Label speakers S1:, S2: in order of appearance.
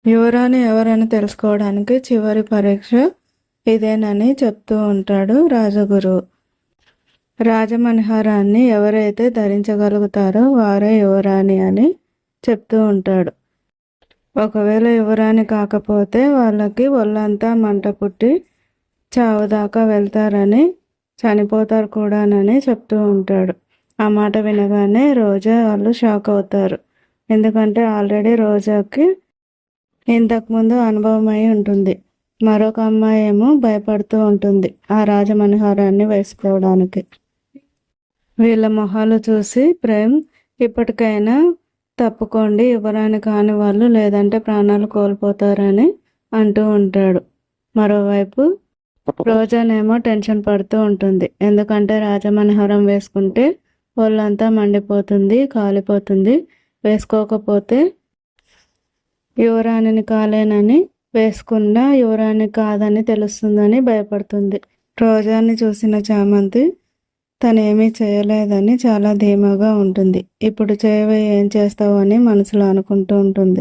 S1: యువరాణి ఎవరని తెలుసుకోవడానికి చివరి పరీక్ష ఇదేనని చెప్తూ ఉంటాడు రాజగురువు. రాజమణిహారాన్ని ఎవరైతే ధరించగలుగుతారో వారే యువరాణి అని చెప్తూ ఉంటాడు. ఒకవేళ యువరాణి కాకపోతే వాళ్ళకి ఒళ్ళంతా మంట పుట్టి చావుదాకా వెళ్తారని, చనిపోతారు కూడానని చెప్తూ ఉంటాడు. ఆ మాట వినగానే రోజా వాళ్ళు షాక్ అవుతారు. ఎందుకంటే ఆల్రెడీ రోజాకి ఇంతకుముందు అనుభవం అయి ఉంటుంది. మరొక అమ్మాయి ఏమో భయపడుతూ ఉంటుంది ఆ రాజమణిహారాన్ని వేసుకోవడానికి. వీళ్ళ మొహాలు చూసి ప్రేమ్ ఇప్పటికైనా తప్పుకోండి, యువరాణి కాని వాళ్ళు లేదంటే ప్రాణాలు కోల్పోతారని అంటూ ఉంటాడు. మరోవైపు రోజానేమో టెన్షన్ పడుతూ ఉంటుంది. ఎందుకంటే రాజమణిహారం వేసుకుంటే వాళ్ళంతా మండిపోతుంది, కాలిపోతుంది. వేసుకోకపోతే యువరాణిని కాలేనని, వేసుకున్నా యువరాణి కాదని తెలుస్తుందని భయపడుతుంది. రోజాని చూసిన చామంతి తనేమీ చేయలేదని చాలా ధీమాగా ఉంటుంది. ఇప్పుడు చేయవే, ఏం చేస్తావు అని మనసులో అనుకుంటూ ఉంటుంది.